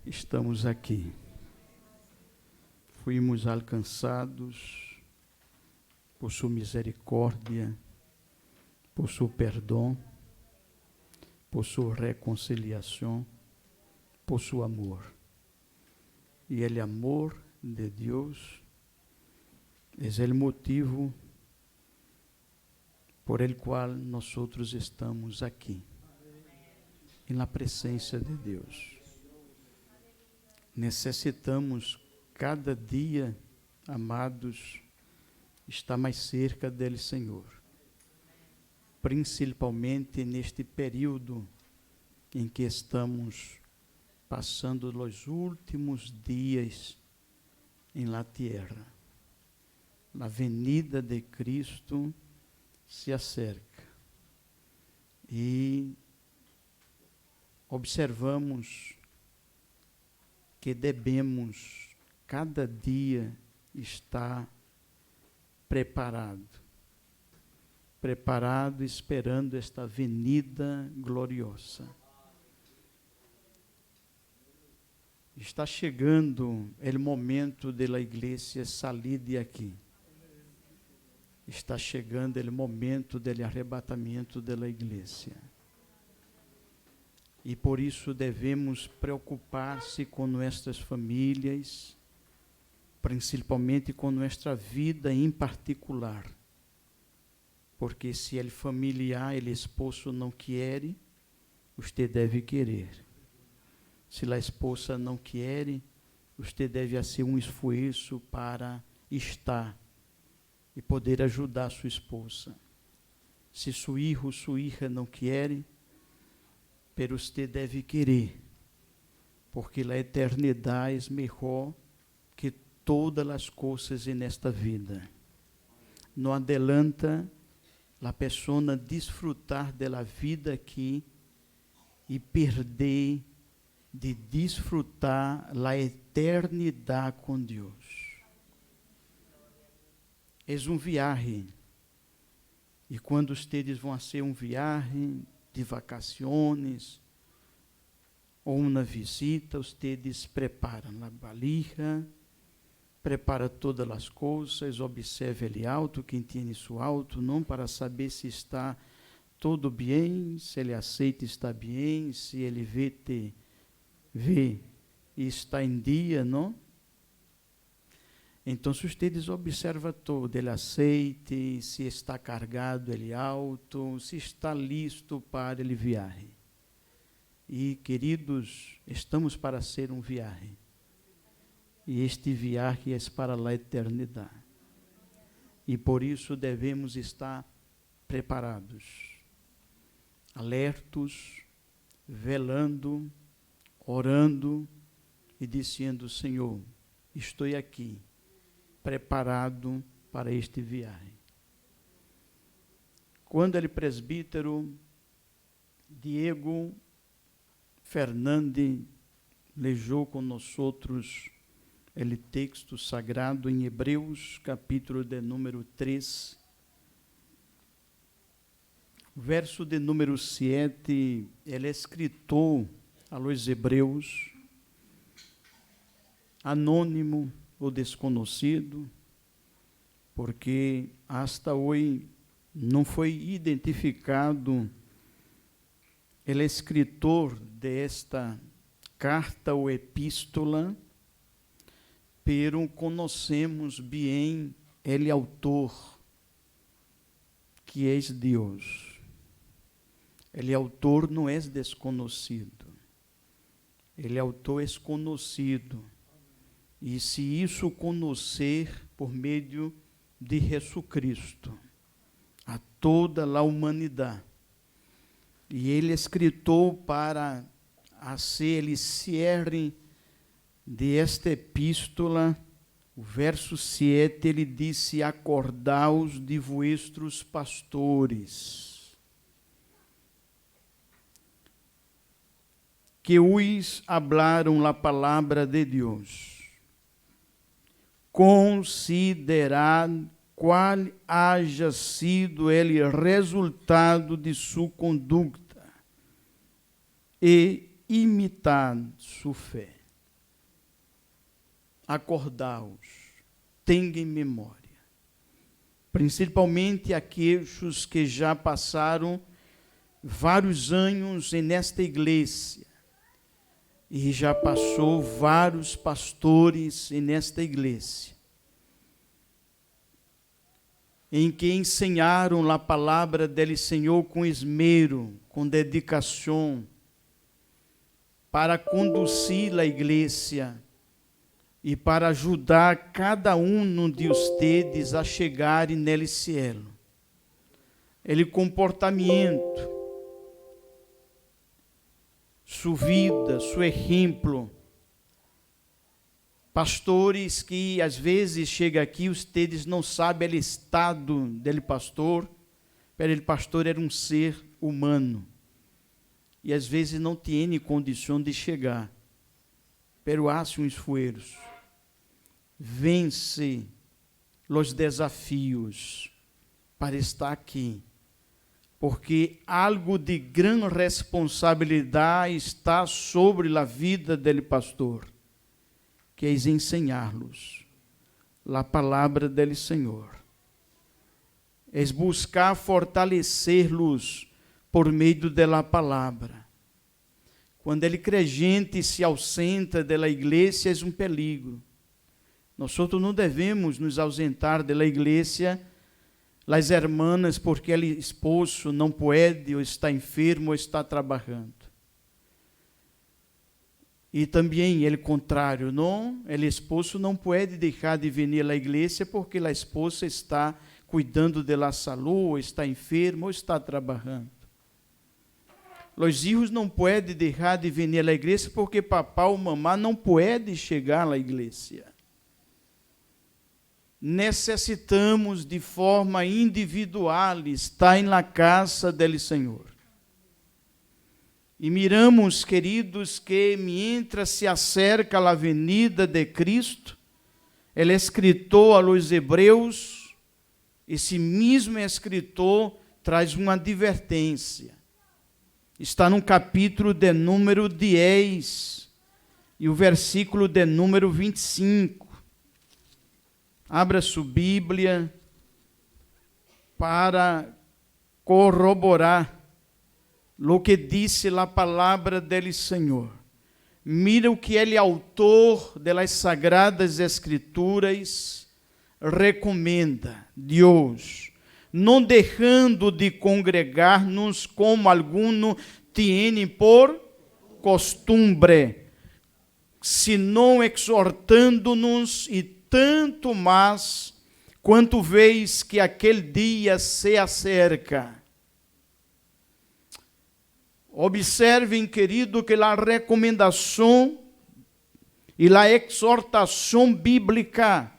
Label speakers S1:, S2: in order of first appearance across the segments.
S1: estamos aqui. Fomos alcançados por sua misericórdia, por seu perdão, por sua reconciliação, por seu amor. E o amor de Deus é o motivo por el qual nós estamos aqui, na presença de Deus. Necessitamos cada dia, amados, estar mais cerca dele, Senhor. Principalmente neste período em que estamos passando os últimos dias em la terra. A venida de Cristo se acerca. E observamos que devemos cada dia estar preparado esperando esta venida gloriosa. Está chegando o momento da igreja sair de aqui. Está chegando o momento do arrebatamento da igreja. E por isso devemos preocupar-se com nossas famílias, principalmente com nossa vida em particular. Porque se ele familiar, ele esposo não quer, você deve querer. Se a esposa não quer, você deve fazer um esforço para estar e poder ajudar sua esposa. Se seu filho, sua hija não quer, pero você deve querer, porque a eternidade é melhor que todas as coisas nesta vida. Não adelanta a pessoa desfrutar da vida aqui e perder de desfrutar a eternidade com Deus. É viagem. E quando vocês vão fazer viagem de vacações ou uma visita, vocês preparam a valija, prepara todas as coisas, observe ele auto, quem tem isso auto, não para saber se está tudo bem, se ele aceita está bem, se ele vê e está em dia, não? Então, se vocês observam todo, ele aceite, se está carregado ele alto, se está listo para ele viagem. E, queridos, estamos para ser um viagem. E este viagem é para a eternidade. E por isso devemos estar preparados, alertos, velando, orando e dizendo: Senhor, estou aqui, preparado para este viagem. Quando ele presbítero Diego Fernandes leu com nós outros o texto sagrado em Hebreus, capítulo de número 3, verso de número 7, ele escritou a los hebreus, anônimo ou desconhecido, porque hasta hoje não foi identificado o escritor desta carta ou epístola, pero conhecemos bem ele autor, que é Deus. Ele autor não é desconhecido, ele autor é conhecido. E se isso conhecer por meio de Jesus Cristo, a toda a humanidade, e ele escritou para ser ele cierre de esta epístola, o verso 7, ele disse: acordaos de vuestros pastores, que os hablaram a palavra de Deus. Considerad qual haja sido ele resultado de sua conduta e imitad sua fé. acordaos, tenha em memória. Principalmente aqueles que já passaram vários anos nesta igreja, e já passou vários pastores nesta igreja, em que ensinaram a palavra dele Senhor com esmero, com dedicação, para conduzir a igreja e para ajudar cada um de vocês a chegarem nele cielo. Ele comportamento, sua vida, seu exemplo. Pastores que às vezes chegam aqui, vocês não sabem o estado dele pastor, mas ele pastor era um ser humano, e às vezes não tem condição de chegar, pero hace um esforço, vence os desafios para estar aqui, porque algo de grande responsabilidade está sobre a vida dele pastor, que é ensinar-los a palavra dele Senhor, é buscar fortalecer-los por meio da palavra. Quando ele crente se ausenta da igreja, é um perigo. Nós não devemos nos ausentar da igreja, as hermanas, porque ele esposo não pode, ou está enfermo, ou está trabalhando. E também ele contrário, não, ele esposo não pode deixar de vir à igreja porque a esposa está cuidando da saúde, ou está enfermo, ou está trabalhando. Os filhos não podem deixar de vir à igreja porque papá ou mamá não pode chegar à igreja. Necessitamos de forma individual estar na casa do Senhor. E miramos, queridos, que mientras se acerca a venida de Cristo, ele escritor a los Hebreus, esse mesmo escritor traz uma advertência. Está no capítulo de número 10 e o versículo de número 25. Abra sua Bíblia para corroborar o que disse a palavra dele Senhor. Mira o que ele, autor das Sagradas Escrituras, recomenda. Deus, não deixando de congregar-nos como alguns têm por costumbre, senão exortando-nos, e tanto mais quanto vês que aquele dia se acerca. Observem, querido, que a recomendação e a exortação bíblica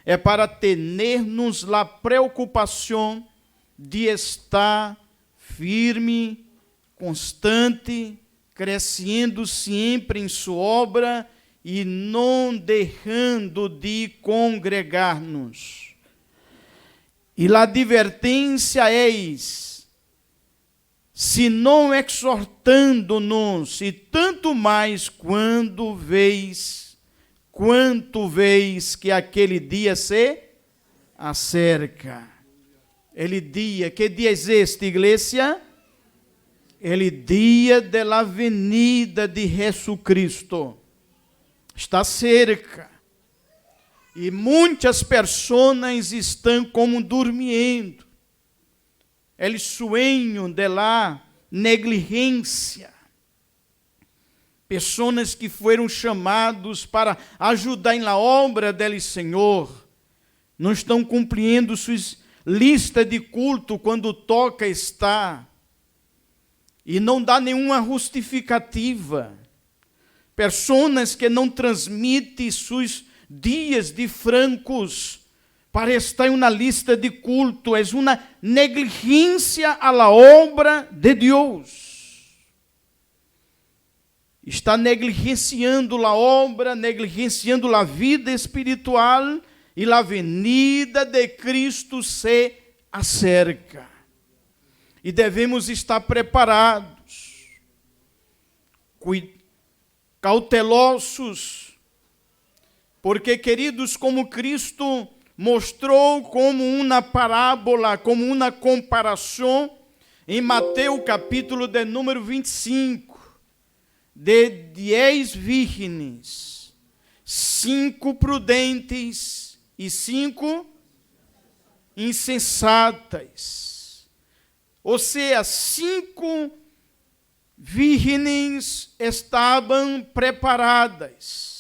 S1: é para ter-nos a preocupação de estar firme, constante, crescendo sempre em sua obra e não deixando de congregar-nos. E a advertência é: se não exortando-nos, e tanto mais quanto vês que aquele dia se acerca. Ele dia, que dia é este, igreja? Ele dia da venida de Jesus Cristo. Está cerca. E muitas pessoas estão como dormindo. Eles sonham de lá negligência. Pessoas que foram chamados para ajudar na obra dele Senhor, não estão cumprindo suas listas de culto quando toca estar, e não dá nenhuma justificativa. Pessoas que não transmitem seus dias de francos para estar em uma lista de culto, é uma negligência à obra de Deus. Está negligenciando a obra, negligenciando a vida espiritual, e a venida de Cristo se acerca. E devemos estar preparados, cautelosos, Porque, queridos, como Cristo mostrou como uma parábola, como uma comparação, em Mateus capítulo de número 25, de 10 vírgenes, 5 prudentes e 5 insensatas. Ou seja, 5 vírgenes estavam preparadas,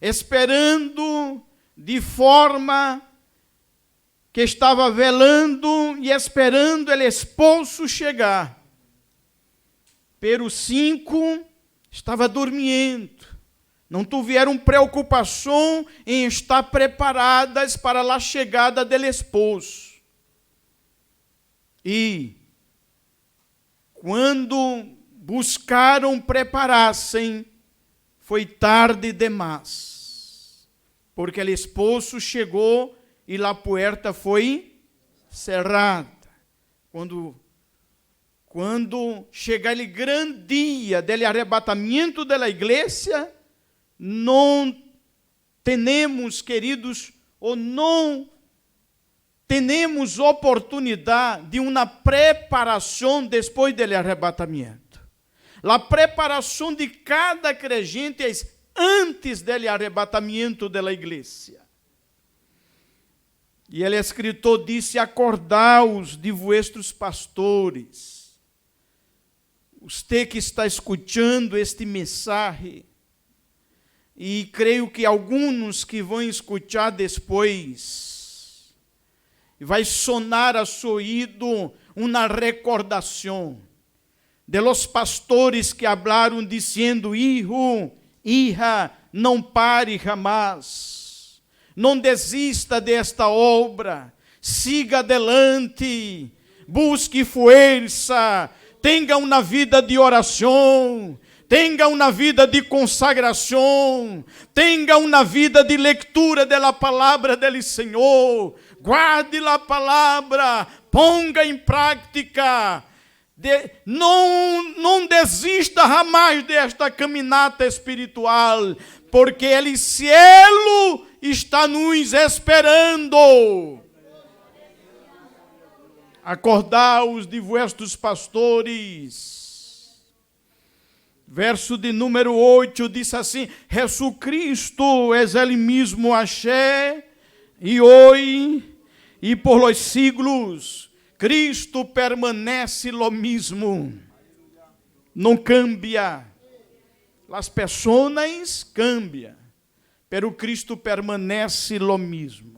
S1: esperando de forma que estava velando e esperando o esposo chegar. Pero 5 estava dormindo, não tiveram preocupação em estar preparadas para a chegada do esposo. E quando buscaram preparar-se, foi tarde demais, porque o esposo chegou e a porta foi cerrada. Quando chegar o grande dia do arrebatamento da igreja, não temos, queridos, ou não temos oportunidade de uma preparação depois do arrebatamento. A preparação de cada crente é antes do arrebatamento da igreja. E o escritor disse: acordaos de vuestros pastores. Você que está escutando este mensagem, e creio que alguns que vão escutar depois, vai sonar a seu ouvido uma recordação de los pastores que hablaram dizendo: hijo, hija, não pare jamais, não desista desta obra, siga adelante, busque força, tenha uma vida de oração, tenha uma vida de consagração, tenha uma vida de leitura da palavra do Senhor, guarde a palavra, ponga em prática, não desista jamais desta caminhada espiritual, porque o cielo está nos esperando. Acordaos de vuestros pastores. Verso de número 8 diz assim: Jesucristo es ele mesmo ayer e hoje e por los siglos. Cristo permanece lo mesmo, não cambia. As pessoas cambiam, pero Cristo permanece lo mesmo.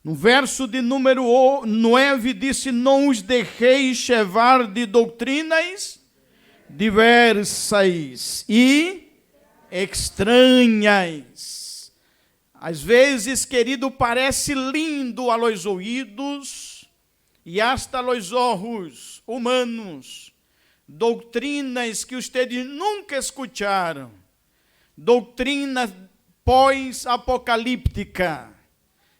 S1: No verso de número 9 disse: não os deixeis levar de doutrinas diversas e estranhas. Às vezes, querido, parece lindo a los ouvidos e hasta a los olhos humanos, doutrinas que vocês nunca escutaram, doutrina pós-apocalíptica,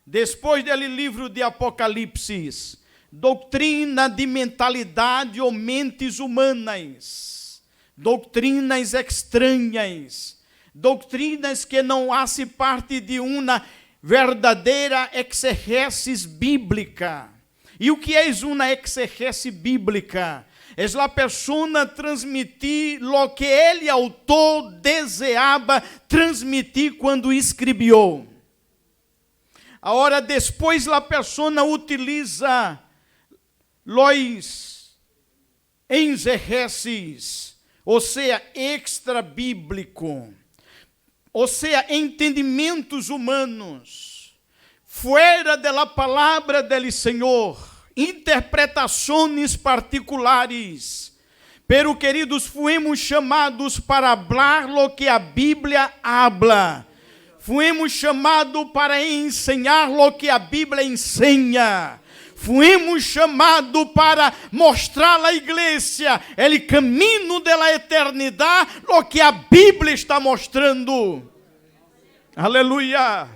S1: depois do livro de Apocalipse, doutrina de mentalidade ou mentes humanas, doutrinas estranhas, doutrinas que não fazem parte de uma verdadeira exegese bíblica. E o que é uma exegese bíblica? É a pessoa transmitir o que ele, autor, desejava transmitir quando escreveu. Agora, depois, a pessoa utiliza los exegeses, ou seja, extra-bíblico, ou seja, entendimentos humanos, fora da palavra do Senhor, interpretações particulares. Pero, queridos, fuimos chamados para hablar lo que a Bíblia habla. Fuimos chamados para ensinar o que a Bíblia ensina. Fuimos chamados para mostrar à igreja o caminho da eternidade, o que a Bíblia está mostrando. Aleluia,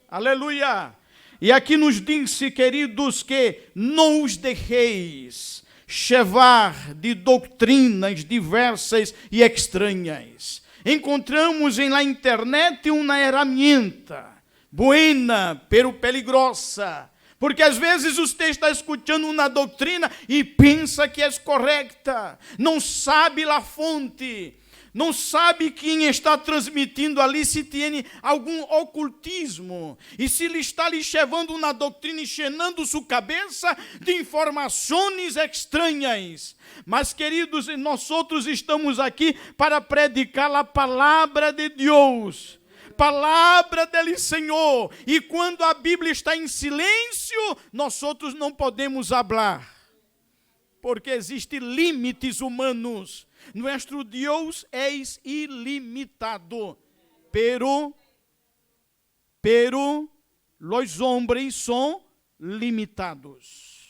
S1: aleluia. E aqui nos disse, queridos, que não os deixeis levar de doutrinas diversas e estranhas. encontramos na internet uma ferramenta buena, pero peligrosa, porque às vezes você está escutando uma doutrina e pensa que é correta, não sabe a fonte, não sabe quem está transmitindo ali, se tem algum ocultismo, e se ele está lhe levando uma doutrina e llenando sua cabeça de informações estranhas. Mas, queridos, nós outros estamos aqui para predicar a palavra de Deus, palavra dele, Senhor, e quando a Bíblia está em silêncio, nós outros não podemos falar, porque existem limites humanos. Nuestro Deus é ilimitado, pero los hombres são limitados.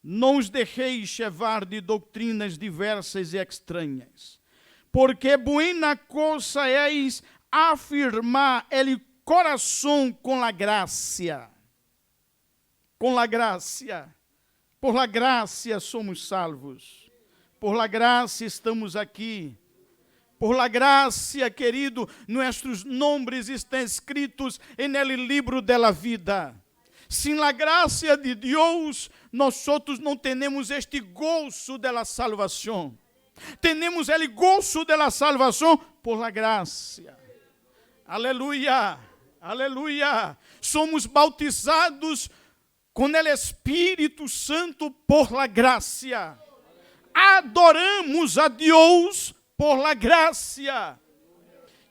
S1: Não os deixeis levar de doutrinas diversas e estranhas, porque buena cosa es afirmar el corazón con la gracia. Com la gracia. Por la gracia somos salvos. Por la gracia estamos aqui. Por la gracia, querido, nossos nomes estão escritos en el libro de la vida. Sin la gracia de Deus, nós outros não temos este gozo de la salvação. Temos el gozo de la salvação por la gracia. Aleluia, aleluia. Somos bautizados com el Espírito Santo por la gracia. Adoramos a Deus por la gracia.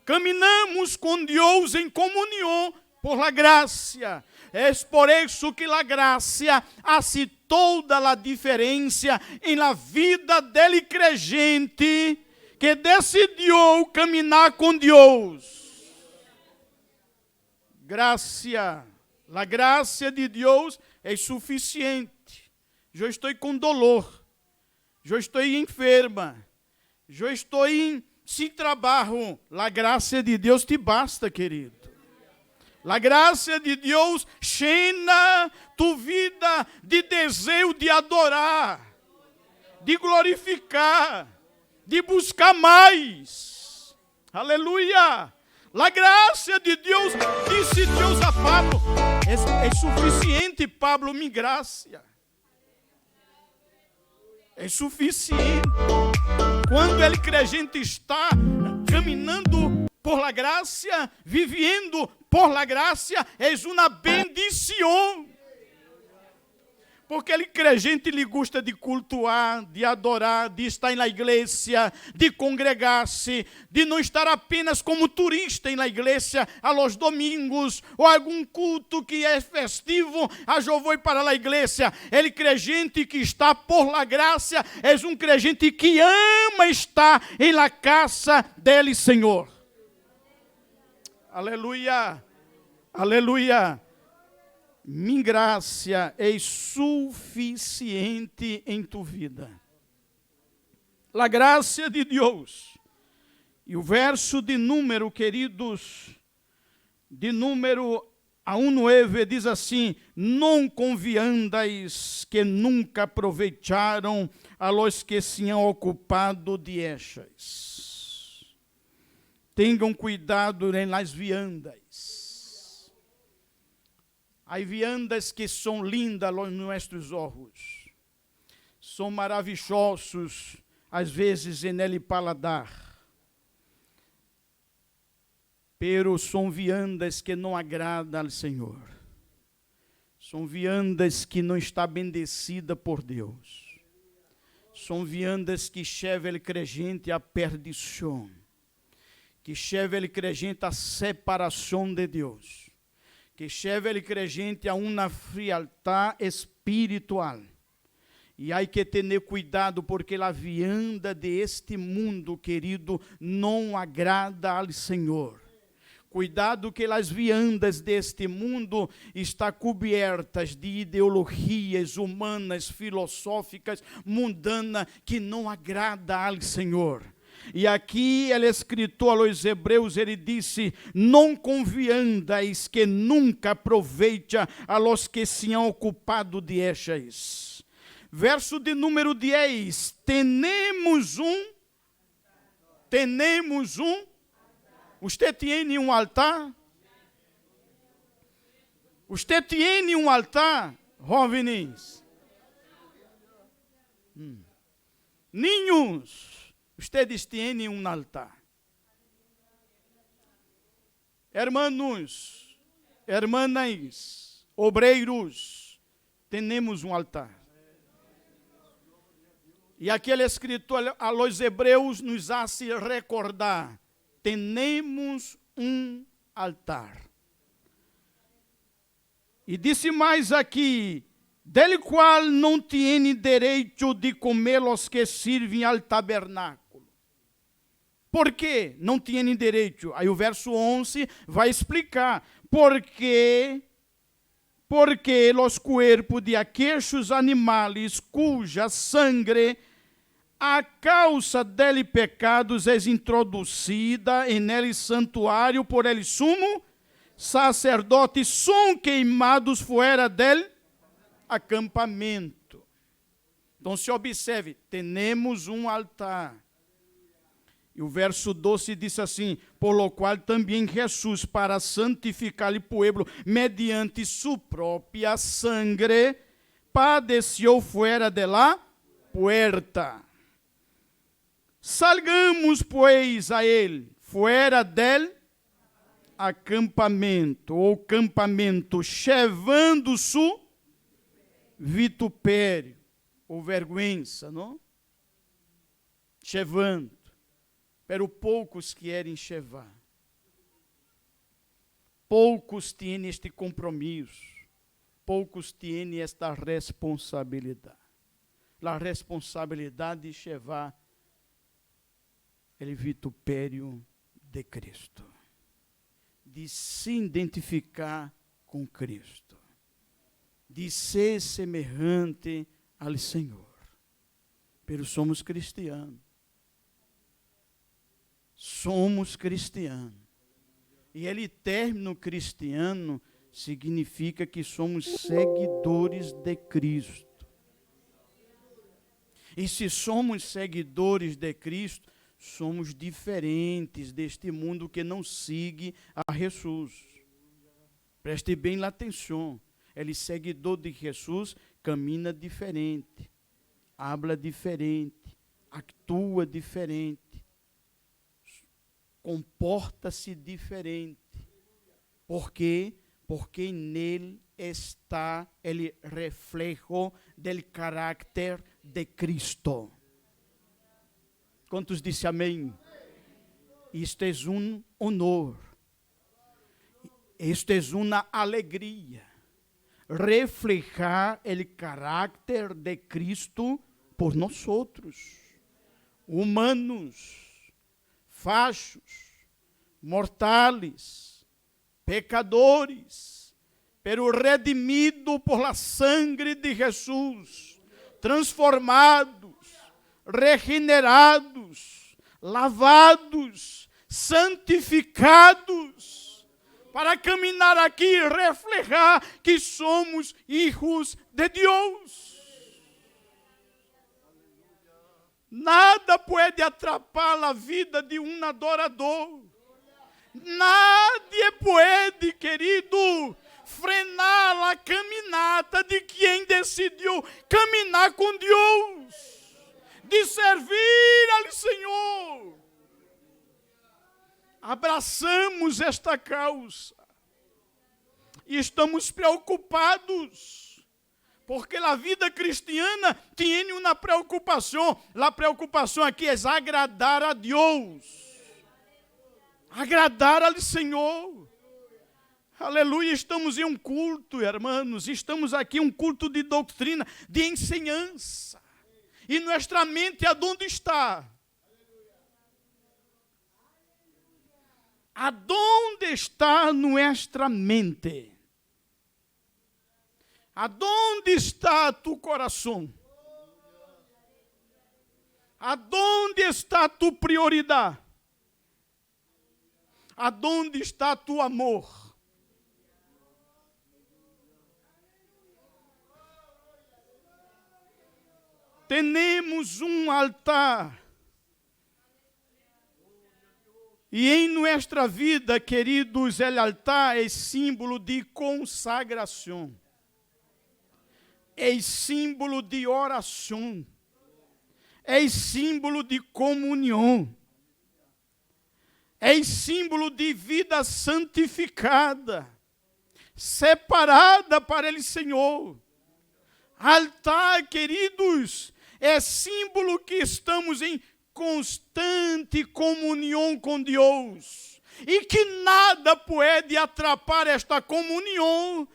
S1: Caminhamos com Deus em comunhão por la gracia. É por isso que a graça hace toda a diferença em la vida dele crente que decidiu caminhar com Deus. Graça, a graça de Deus é suficiente. Eu estou com dolor, eu estou enferma, eu estou sem trabalho. A graça de Deus te basta, querido. A graça de Deus llena tu vida de desejo de adorar, de glorificar, de buscar mais. Aleluia! A graça de Deus, disse Deus a Pablo, é suficiente, Pablo, minha graça. É suficiente. Quando ele crente está caminhando por la graça, vivendo por la graça, é uma bendição. Porque ele crente, ele gosta de cultuar, de adorar, de estar na igreja, de congregar-se, de não estar apenas como turista na igreja aos domingos, ou algum culto que é festivo, eu vou para a igreja. Ele crente que está por la graça, é um crente que ama estar em la casa dele, Senhor. Aleluia, aleluia. Minha graça é suficiente em tu vida. A graça de Deus. E o verso de número, queridos, de número a 1:9 diz assim: não conviandais que nunca aproveitaram a los que se han ocupado de ellas. Tenham cuidado em las viandas. Há viandas que são lindas aos nossos olhos, são maravilhosos, às vezes, em ele paladar, pero são viandas que não agradam ao Senhor, são viandas que não está bendecida por Deus, são viandas que levam o crente à perdição, que levam o crente à separação de Deus, que leva o crente a uma frialdade espiritual. E há que ter cuidado, porque a vianda deste mundo, querido, não agrada ao Senhor. Cuidado que as viandas deste mundo estão cobertas de ideologias humanas, filosóficas, mundanas, que não agrada ao Senhor. E aqui ele escritor aos Hebreus, ele disse: não conviandais que nunca aproveita a los que se han ocupado de ellas. Verso de número 10, Temos um. Você tem um altar? Você tem um altar, jovens? Nenhum. Vocês têm um altar. Hermanos, hermanas, obreiros, temos um altar. E aquele escritor aos Hebreus nos hace recordar: temos um altar. E disse mais aqui: del qual não tem direito de comer os que servem ao tabernáculo. Por que não tem direito? Aí o verso 11 vai explicar. Porque os corpos de aqueles animais cuja sangue a causa dele pecados é introduzida em ele santuário por ele sumo sacerdote, são queimados fora dele acampamento. Então se observe, temos um altar. E o verso 12 diz assim: por lo qual também Jesus, para santificar o povo mediante sua própria sangre, padeceu fora de la puerta. Salgamos, pois, a ele, fora del acampamento, ou campamento, chevando su vitupério, ou vergüenza, não? Chevando. Pero poucos querem chevar. Poucos têm este compromisso. Poucos têm esta responsabilidade. A responsabilidade de chevar o vitupério de Cristo. De se identificar com Cristo. De ser semelhante ao Senhor. Pero somos cristianos. Somos cristianos. E ele término cristiano significa que somos seguidores de Cristo. E se somos seguidores de Cristo, somos diferentes deste mundo que não sigue a Jesus. Preste bem atenção. Ele seguidor de Jesus caminha diferente, habla diferente, atua diferente. Comporta-se diferente. Por quê? Porque nele está o reflejo do caráter de Cristo. Quantos dizem amém? Isto é um honor. Isto é uma alegria. Reflejar o caráter de Cristo por nós outros, humanos, fachos, mortais, pecadores, pero redimido por la sangre de Jesus, transformados, regenerados, lavados, santificados, para caminhar aqui e reflejar que somos filhos de Deus. Nada pode atrapalhar a vida de um adorador. Nadie pode, querido, frenar a caminhada de quem decidiu caminhar com Deus, de servir ao Senhor. Abraçamos esta causa e estamos preocupados. Porque a vida cristiana tem uma preocupação. A preocupação aqui é agradar a Deus. Agradar ao Senhor. Aleluia, estamos em um culto, irmãos. Estamos aqui em um culto de doutrina, de ensinança. E nossa mente, aonde está? Aonde está nossa mente? Aonde está tu coração? Aonde está tu prioridade? Aonde está tu amor? Temos um altar. E em nossa vida, queridos, o altar é símbolo de consagração. É símbolo de oração. É símbolo de comunhão. É símbolo de vida santificada, separada para o Senhor. Altar, queridos, é símbolo que estamos em constante comunhão com Deus. E que nada pode atrapalhar esta comunhão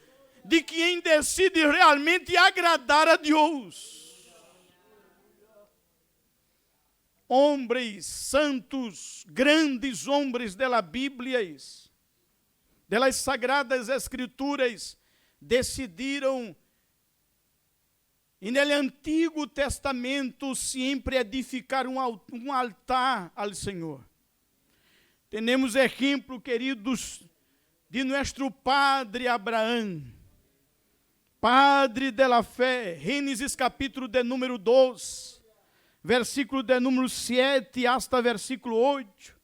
S1: de quem decide realmente agradar a Deus. Homens santos, grandes homens da Bíblia, das Sagradas Escrituras, decidiram, e no Antigo Testamento, sempre edificar um altar ao Senhor. Temos exemplo, queridos, de nosso padre Abraão, padre da fé, Gênesis capítulo de número 2, versículo de número 7 hasta versículo 8.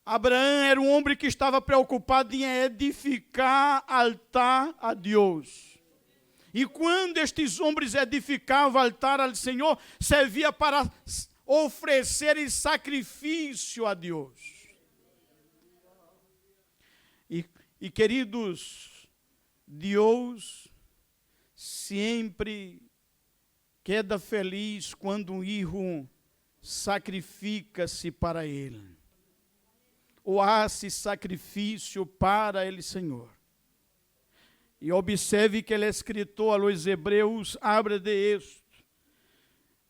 S1: Abraão era um homem que estava preocupado em edificar altar a Deus. E quando estes homens edificavam altar ao Senhor, servia para oferecer sacrifício a Deus. E queridos, Deus sempre queda feliz quando um filho sacrifica-se para Ele, ou hace sacrifício para Ele, Senhor. E observe que ele é escritor aos Hebreus, abre de isto.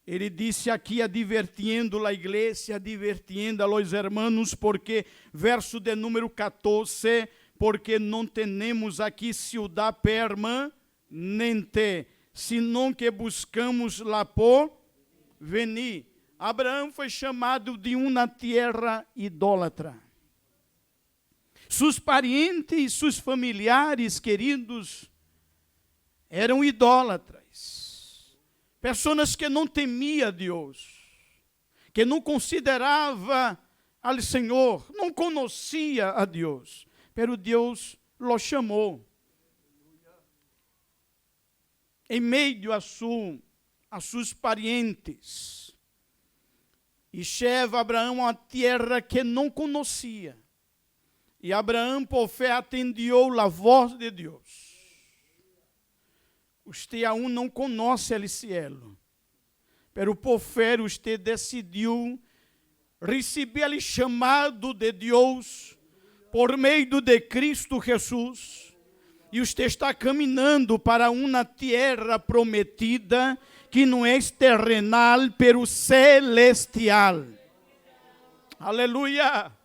S1: Ele disse aqui, advertindo a igreja, advertindo a los hermanos, porque, verso de número 14, porque não temos aqui ciudad permanente, senão que buscamos lá por venir. Abraão foi chamado de uma terra idólatra. Seus parentes, seus familiares queridos, eram idólatras. Pessoas que não temiam Deus, que não considerava ao Senhor, não conhecia a Deus. Pero Deus lo chamou. Em meio a seus parentes. E chega Abraão a uma terra que não conhecia. E Abraão, por fé, atendeu a voz de Deus. Você aún não conhece o cielo, pero por fé você decidiu receber o chamado de Deus por meio de Cristo Jesus. E você está caminhando para uma terra prometida que não é terrenal, pero celestial. Aleluia!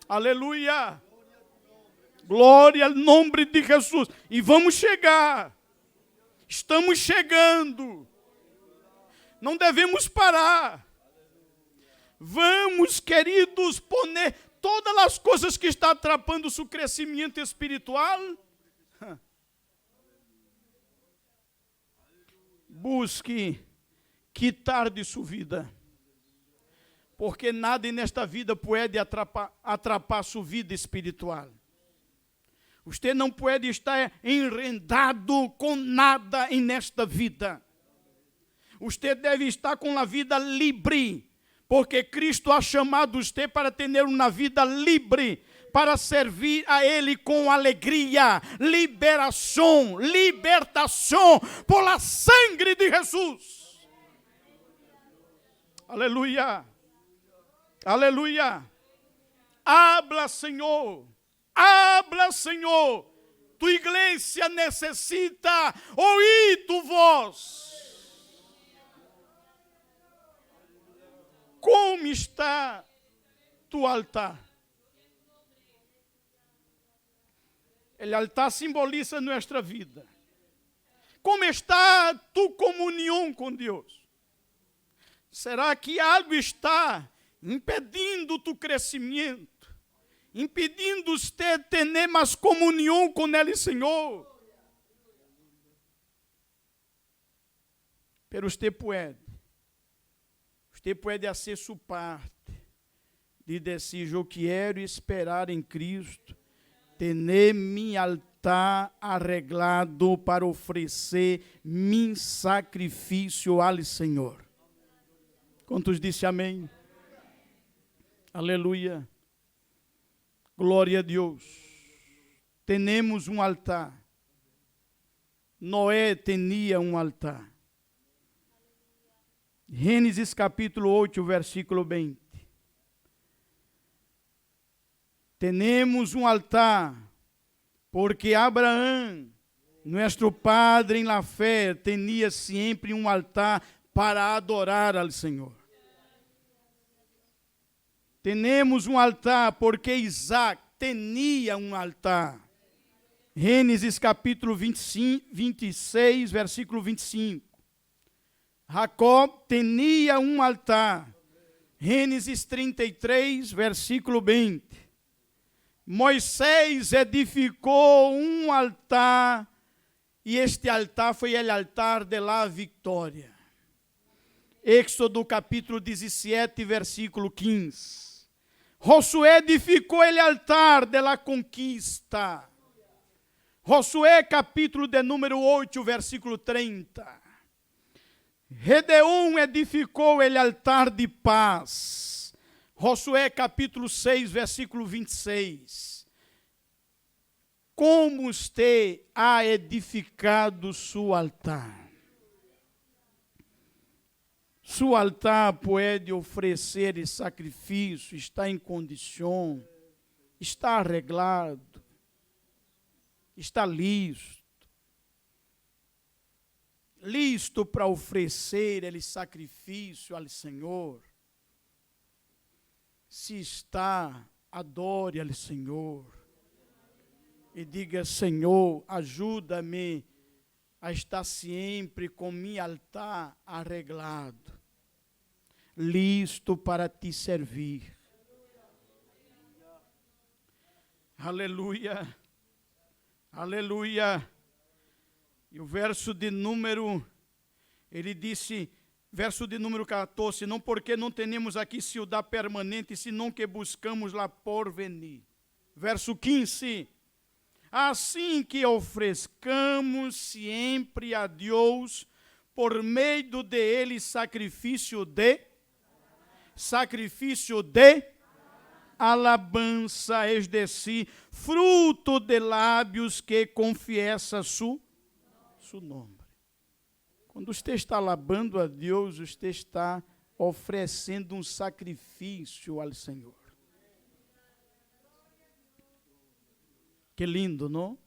S1: Aleluia! Glória ao nome de Jesus. E vamos chegar. Estamos chegando. Não devemos parar. Vamos, queridos, poner todas as coisas que estão atrapalhando o seu crescimento espiritual. Busque quitar de sua vida. Porque nada nesta vida pode atrapalhar sua vida espiritual. Você não pode estar enredado com nada nesta vida. Você deve estar com a vida livre, porque Cristo ha chamado você para ter uma vida livre, para servir a Ele com alegria, liberação, libertação, por la sangre de Jesus. Aleluia. Aleluia. Habla, Senhor. Habla, Senhor. Tu igreja necessita ouvir tu voz. Como está tu altar? O altar simboliza nossa vida. Como está tu comunhão com Deus? Será que algo está impedindo tu crescimento, impedindo você ter mais comunhão com Ele, Senhor? Pero você pode fazer sua parte, de dizer, eu quero esperar em Cristo, ter meu altar arreglado para oferecer meu sacrifício ao Senhor. Quantos disse amém? Aleluia. Glória a Deus. Temos um altar. Noé tinha um altar. Gênesis capítulo 8, versículo 20. Temos um altar, porque Abraão, nosso padre em la fé, tinha sempre um altar para adorar ao Senhor. Temos um altar, porque Isaac tinha um altar. Gênesis capítulo 26, versículo 25. Jacó tinha um altar. Gênesis 33, versículo 20. Moisés edificou um altar, e este altar foi o altar de la vitória. Êxodo capítulo 17, versículo 15. Josué edificou o altar de la conquista. Josué capítulo de número 8, versículo 30. Gedeão edificou o altar de paz. Josué capítulo 6, versículo 26. Como você ha edificado seu altar? Seu altar pode oferecer sacrifício, está em condição, está arreglado, está listo. Listo para oferecer ele sacrifício ao Senhor. Se está, adore ao Senhor. E diga, Senhor, ajuda-me a estar sempre com meu altar arreglado, listo para te servir. Aleluia, aleluia. E o verso de número, ele disse, verso de número 14, não porque não temos aqui cidade permanente, senão que buscamos lá por venir. Verso 15, assim que ofereçamos sempre a Deus, por meio de ele, sacrifício de alabança, es decir, fruto de lábios que confiessa su nome. Quando você está alabando a Deus, você está oferecendo um sacrifício ao Senhor. Que lindo, não?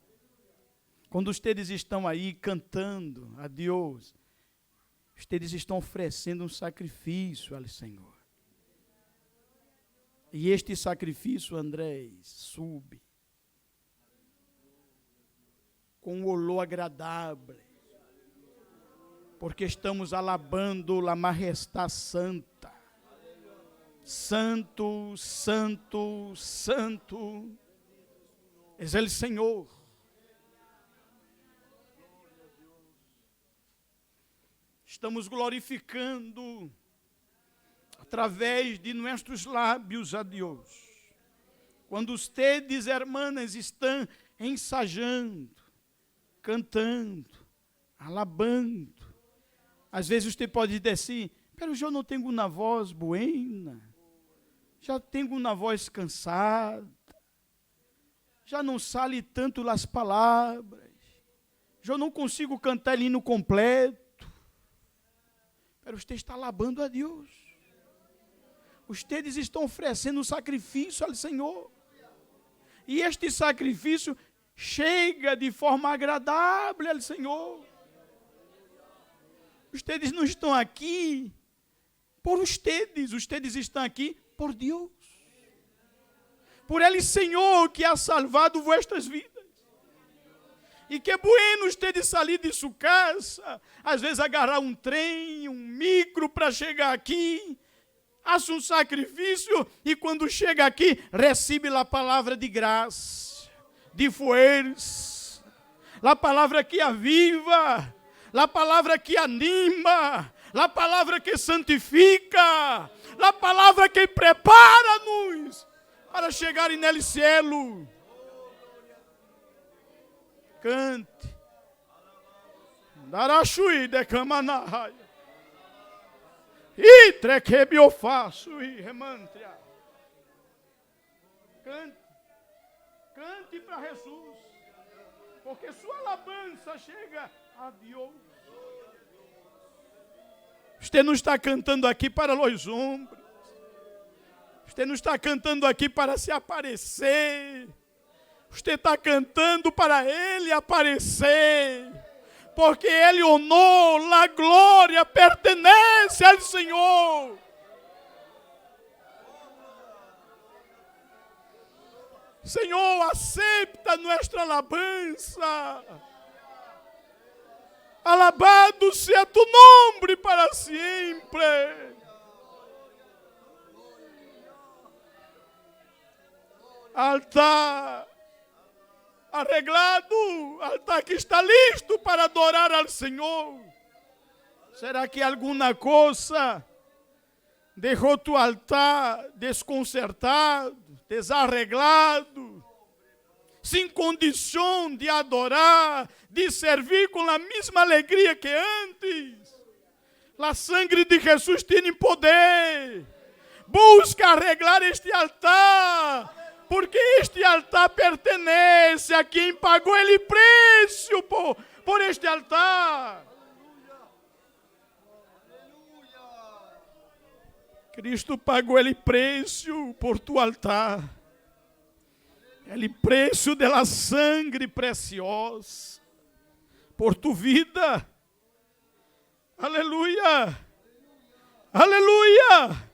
S1: Quando vocês estão aí cantando a Deus, vocês estão oferecendo um sacrifício ao Senhor. E este sacrifício, André, sube com um olor agradável, porque estamos alabando a majestade santa. Santo, santo, santo, és o Senhor. Estamos glorificando através de nossos lábios a Deus. Quando ustedes, hermanas, estão ensajando, cantando, alabando, às vezes você pode dizer assim, pero eu não tenho uma voz buena, já tenho uma voz cansada, já não sale tanto as palavras, já não consigo cantar ele hino completo, pero você está alabando a Deus. Vocês estão oferecendo um sacrifício ao Senhor. E este sacrifício chega de forma agradável ao Senhor. Vocês não estão aqui por vocês estão aqui por Deus. Por Ele, Senhor, que ha salvado vossas vidas. E que bueno vocês sair de sua casa, às vezes agarrar um trem, um micro para chegar aqui, faça um sacrifício e quando chega aqui, recebe a palavra de graça, de força, a palavra que aviva, a palavra que anima, a palavra que santifica, a palavra que prepara-nos para chegarem nele cielo. Cante. Darashui de Kamanahai. E trequebiofaço e remantria. Cante. Cante para Jesus. Porque sua alabança chega a Deus. Você não está cantando aqui para os homens. Você não está cantando aqui para se aparecer. Você está cantando para Ele aparecer. Porque Ele honrou, a glória pertence ao Senhor. Senhor, acepta nossa alabança. Alabado seja tu nome para sempre. Altar arreglado, altar que está listo para adorar ao Senhor. Será que alguma coisa deixou tu altar desconcertado, desarreglado, sem condição de adorar, de servir com a mesma alegria que antes? A sangue de Jesus tem poder. Busca arreglar este altar, porque este altar pertence a quem pagou ele preço por este altar. Cristo pagou ele preço por tu altar. Ele preço dela sangue preciosa por tu vida. Aleluia! Aleluia!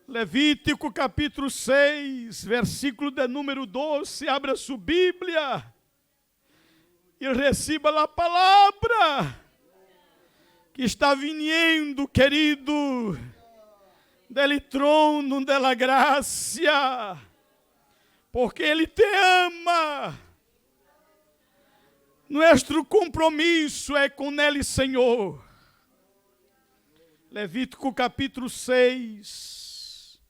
S1: Levítico capítulo 6, versículo de número 12, abra sua Bíblia e receba a palavra que está vindo, querido, del trono da graça, porque Ele te ama. Nosso compromisso é com Ele, Senhor. Levítico capítulo 6,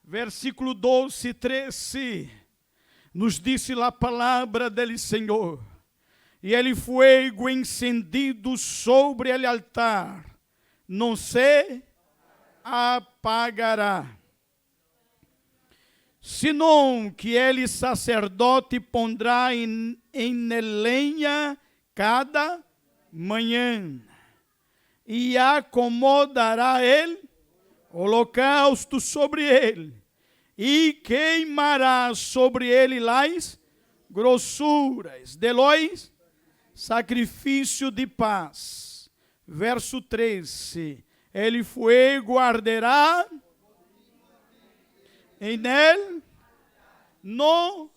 S1: versículo 12 e 13, nos disse a palavra dele, Senhor. E ele fogo encendido sobre o altar não se apagará, senão que ele sacerdote pondrá em lenha cada manhã, e acomodará ele holocausto sobre ele, e queimará sobre ele as grossuras de los sacrifício de paz. Verso 13. Ele fogo arderá em ele, não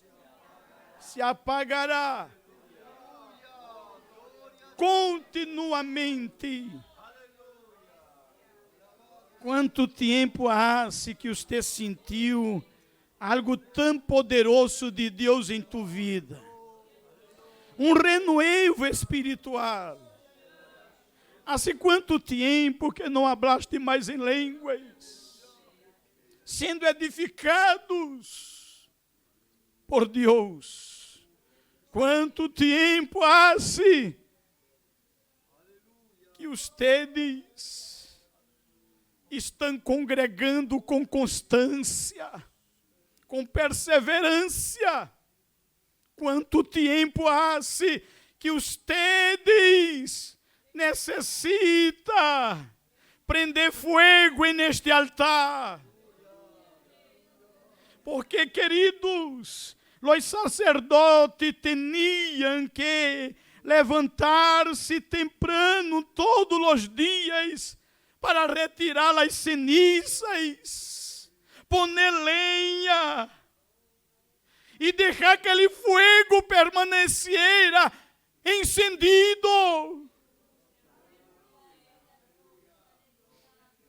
S1: se apagará. Continuamente. Quanto tempo há que você sentiu algo tão poderoso de Deus em tua vida? Renovo espiritual. Há quanto tempo que não hablaste mais em línguas, sendo edificados por Deus? Quanto tempo há que ustedes estão congregando com constância, com perseverança? Quanto tempo há que ustedes necessitam prender fogo neste altar? Porque, queridos, os sacerdotes tinham que levantar-se temprano todos os dias para retirar as cenizas, poner lenha e deixar aquele fogo permanecer encendido.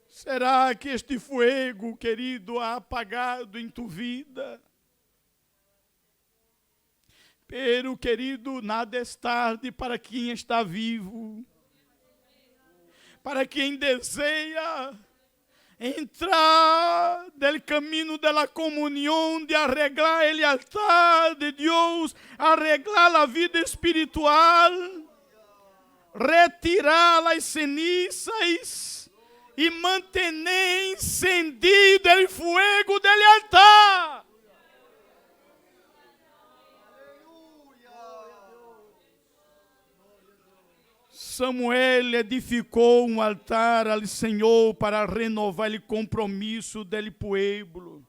S1: Será que este fogo, querido, há apagado em tua vida? Pero, querido, nada é tarde para quem está vivo. Para quem deseja entrar del camino de la comunión, de arreglar el altar de Dios, arreglar la vida espiritual, retirar las cenizas y mantener encendido el fuego del altar. Samuel edificou um altar ao Senhor para renovar o compromisso do povo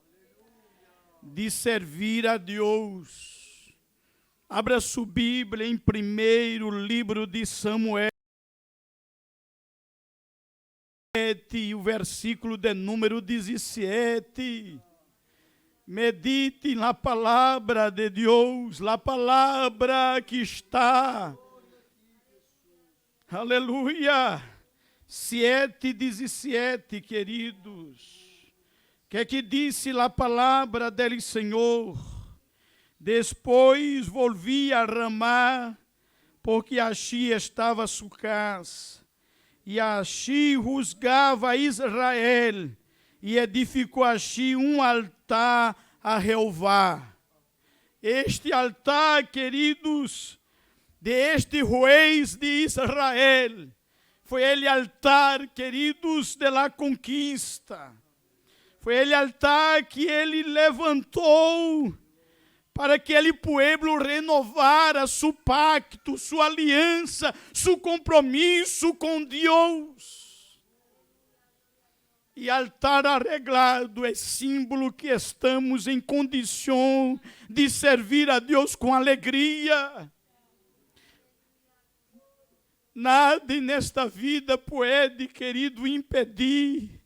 S1: de servir a Deus. Abra sua Bíblia em primeiro livro de Samuel, o versículo de número 17. Medite na palavra de Deus, na palavra que está. Aleluia! 7:17, queridos. Que disse a palavra do Senhor? Depois volvi a Ramá, porque Achí estava sua casa. E Achí juzgava Israel, e edificou Achí um altar a Jeová. Este altar, queridos, de reis de Israel, foi ele altar, queridos, de la conquista. Foi ele altar que ele levantou para que ele povo renovara seu pacto, sua aliança, seu compromisso com Deus. E altar arreglado é símbolo que estamos em condição de servir a Deus com alegria. Nada nesta vida pode, querido, impedir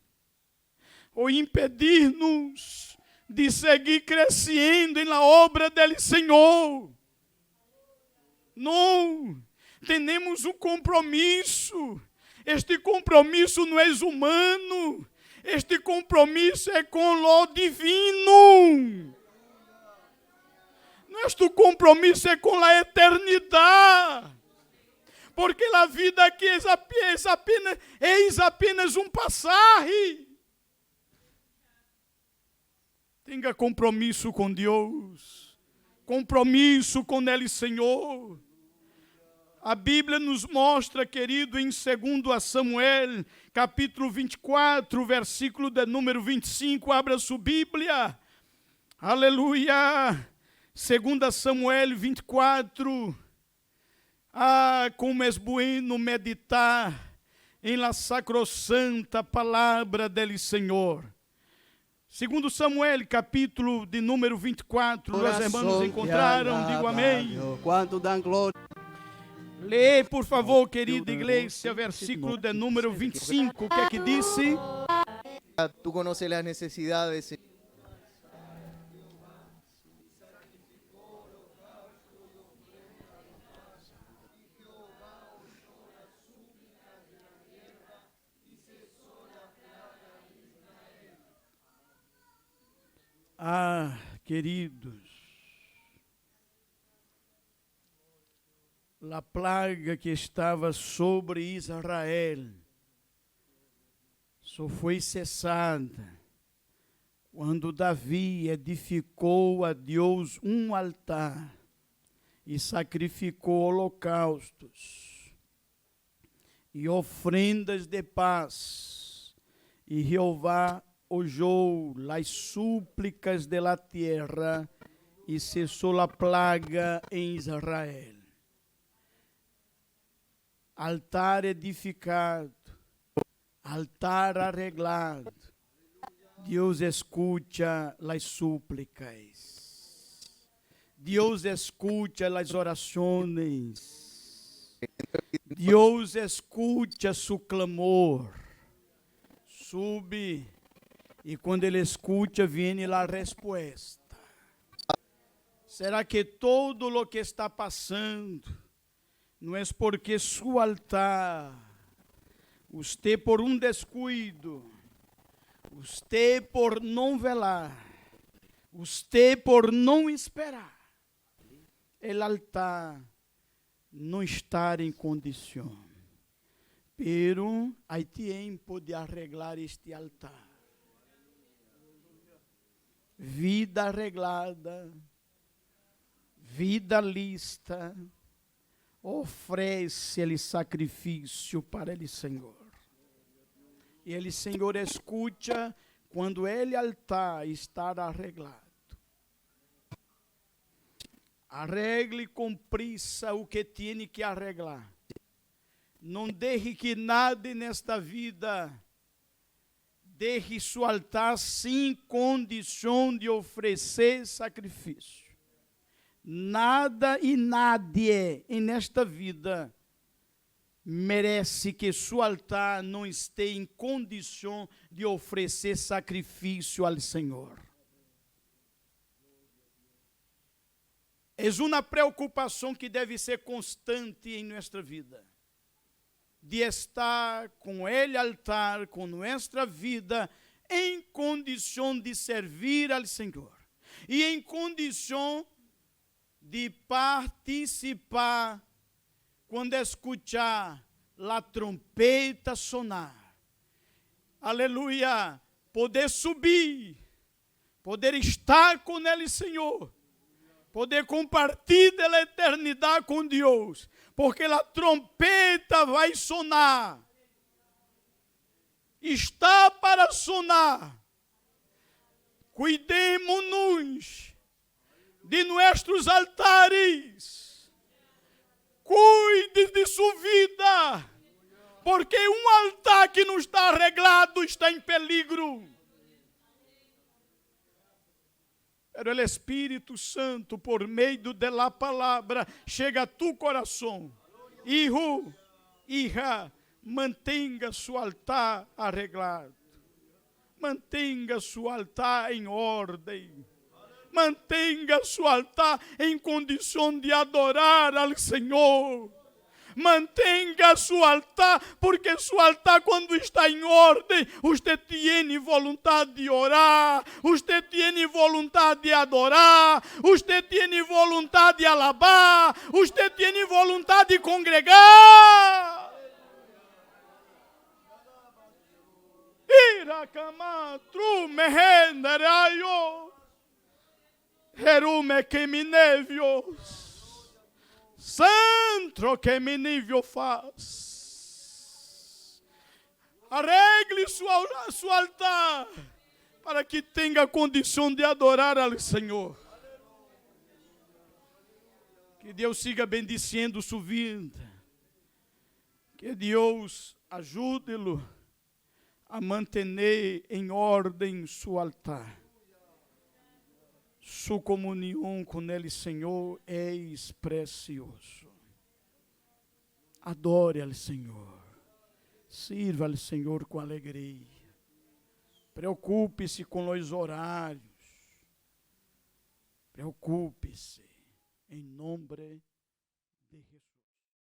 S1: nos de seguir crescendo na obra do Senhor. Não, temos um compromisso. Este compromisso não é humano. Este compromisso é com o divino. Nosso compromisso é com a eternidade. Porque a vida aqui é apenas um passagem. Tenha compromisso com Deus, compromisso com Ele, Senhor. A Bíblia nos mostra, querido, em 2 Samuel, capítulo 24, versículo de número 25, abra sua Bíblia. Aleluia! 2 Samuel 24. Como é bueno meditar em la sacrosanta palavra del Senhor. 2 Samuel, capítulo de número 24, os irmãos encontraram, digo amém.
S2: Quanto dão glória.
S1: Lê, por favor, querida igreja, versículo de número 25, o que é que disse?
S2: Tu conheces as necessidades.
S1: Queridos, a plaga que estava sobre Israel só foi cessada quando Davi edificou a Deus um altar e sacrificou holocaustos e ofrendas de paz, e Jeová oyó las súplicas de la tierra e cessou la plaga em Israel. Altar edificado, altar arreglado, Deus escuta las súplicas, Deus escuta las orações, Deus escuta su clamor, sube. E quando ele escuta, vem a resposta. Será que todo o que está passando não é porque seu altar, você por um descuido, você por não velar, você por não esperar, o altar não está em condição. Pero há tempo de arreglar este altar. vida arreglada, vida lista, oferece ele sacrifício para ele, Senhor. E ele, Senhor, escuta quando ele altar estar arreglado. Arregle com pressa o que tem que arreglar. Não deixe que nada nesta vida deixe seu altar sem condição de oferecer sacrifício. Nada e nadie nesta vida merece que seu altar não esteja em condição de oferecer sacrifício ao Senhor. É uma preocupação que deve ser constante em nossa vida, de estar com ele altar, com nossa vida, em condição de servir ao Senhor, e em condição de participar, quando escuchar a trompeta sonar. Aleluia! Poder subir, poder estar com ele, Senhor, poder compartilhar a eternidade com Deus, porque a trompeta vai sonar, está para sonar. Cuidemos-nos de nossos altares, cuide de sua vida, porque um altar que não está arreglado está em peligro. Pero o Espírito Santo, por meio da palavra, chega a tu coração. Hijo, hija, mantenha seu altar arreglado. Mantenha seu altar em ordem. Mantenha seu altar em condição de adorar ao Senhor. Mantenha seu altar, porque seu altar, quando está em ordem, você tem vontade de orar, você tem vontade de adorar, você tem vontade de alabar, você tem vontade de congregar. Iracama, mehenderayo, herume que minevios. Santo que me nível faz. Arregle seu altar, para que tenha condição de adorar ao Senhor. Que Deus siga bendicindo sua vida. Que Deus ajude-lo a manter em ordem seu altar. Sua comunhão com ele, Senhor, é precioso. Adore ao Senhor. Sirva ao Senhor com alegria. Preocupe-se com os horários. Preocupe-se em nome de Jesus.